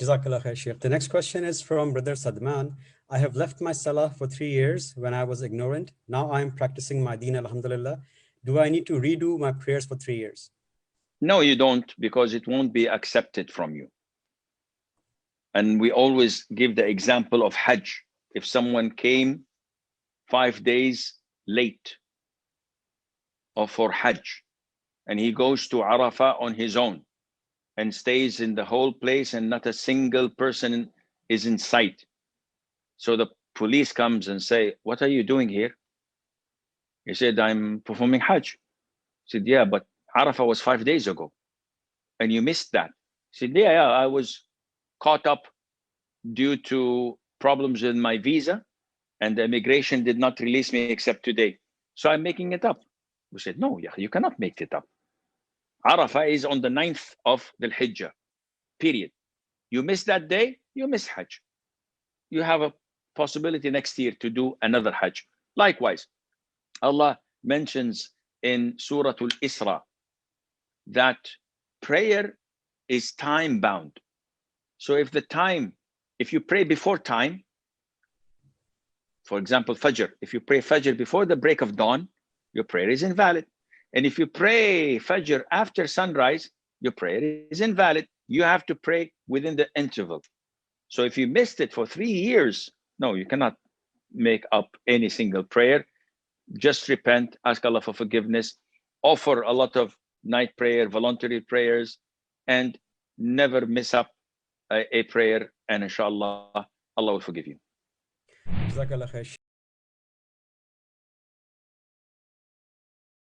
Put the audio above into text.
Jazakallah khair, Sheikh. The next question is from Brother Sadman. I have left my salah for 3 years when I was ignorant. Now I am practicing my deen, alhamdulillah. Do I need to redo my prayers for 3 years? No, you don't, because it won't be accepted from you. And we always give the example of Hajj. If someone came 5 days late or for Hajj, and he goes to Arafah on his own and stays in the whole place and not a single person is in sight. So the police comes and say, what are you doing here? He said, I'm performing Hajj. He said, yeah, but Arafah was 5 days ago and you missed that. He said, yeah, I was caught up due to problems with my visa and the immigration did not release me except today. So I'm making it up. We said, no, you cannot make it up. Arafah is on the 9th of the Hijjah, period. You miss that day, you miss Hajj. You have a possibility next year to do another Hajj. Likewise, Allah mentions in Surah Al-Isra that prayer is time bound. So if you pray before time, for example, Fajr, if you pray Fajr before the break of dawn, your prayer is invalid. And if you pray Fajr after sunrise, your prayer is invalid. You have to pray within the interval. So if you missed it for 3 years, no, you cannot make up any single prayer. Just repent, ask Allah for forgiveness, offer a lot of night prayer, voluntary prayers, and never miss up a prayer. And inshallah, Allah will forgive you. Jazakallah khair.